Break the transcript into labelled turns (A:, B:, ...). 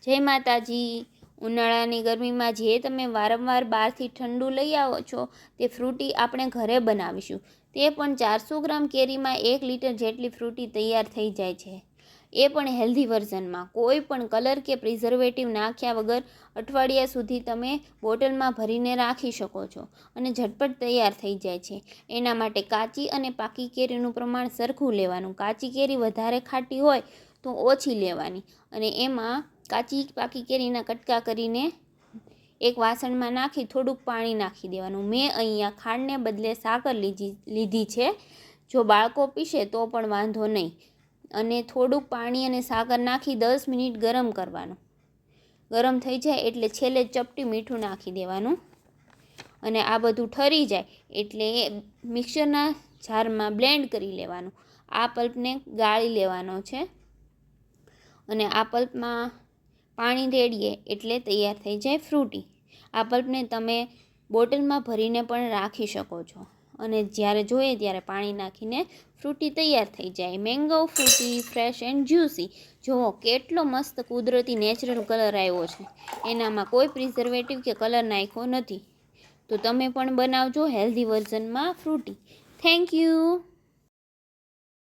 A: જય માતાજી। ઉનાળાની ગરમીમાં જે તમે વારંવાર બહારથી ઠંડુ લઈ આવો છો તે ફ્રૂટી આપણે ઘરે બનાવીશું। તે પણ 400 ગ્રામ કેરીમાં 1 લીટર જેટલી ફ્રૂટી તૈયાર થઈ જાય છે, એ પણ હેલ્ધી વર્ઝનમાં। કોઈ પણ કલર કે પ્રિઝર્વેટિવ નાખ્યા વગર અઠવાડિયા સુધી તમે બોટલમાં ભરીને રાખી શકો છો અને ઝટપટ તૈયાર થઈ જાય છે। એના માટે કાચી અને પાકી કેરીનું પ્રમાણ સરખું લેવાનું। કાચી કેરી વધારે ખાટી હોય તો ઓછી લેવાની અને એમાં કાચી પાકી કેરીના કટકા કરીને એક વાસણમાં નાખી થોડુંક પાણી નાખી દેવાનું। મેં અહીંયા ખાંડને બદલે સાકર લીધી છે, જો બાળકો પીશે તો પણ વાંધો નહીં। અને થોડુંક પાણી અને સાકર નાખી 10 મિનિટ ગરમ કરવાનું। ગરમ થઈ જાય એટલે છેલ્લે ચપટી મીઠું નાખી દેવાનું અને આ બધું ઠરી જાય એટલે મિક્સરના જારમાં બ્લેન્ડ કરી લેવાનું। આ પલ્પને ગાળી લેવાનો છે અને આ પલ્પમાં પાણી રેડીએ એટલે તૈયાર થઈ જાય ફ્રૂટી। આ પલ્પને તમે બોટલમાં ભરીને પણ રાખી શકો છો અને જ્યારે જોઈએ ત્યારે પાણી નાખીને ફ્રૂટી તૈયાર થઈ જાય। Mango Frooti fresh and juicy. જુઓ કેટલો મસ્ત કુદરતી નેચરલ કલર આવ્યો છે, એનામાં કોઈ પ્રિઝર્વેટિવ કે કલર નાખ્યો નથી। તો તમે પણ બનાવજો હેલ્ધી વર્ઝનમાં ફ્રૂટી। Thank you.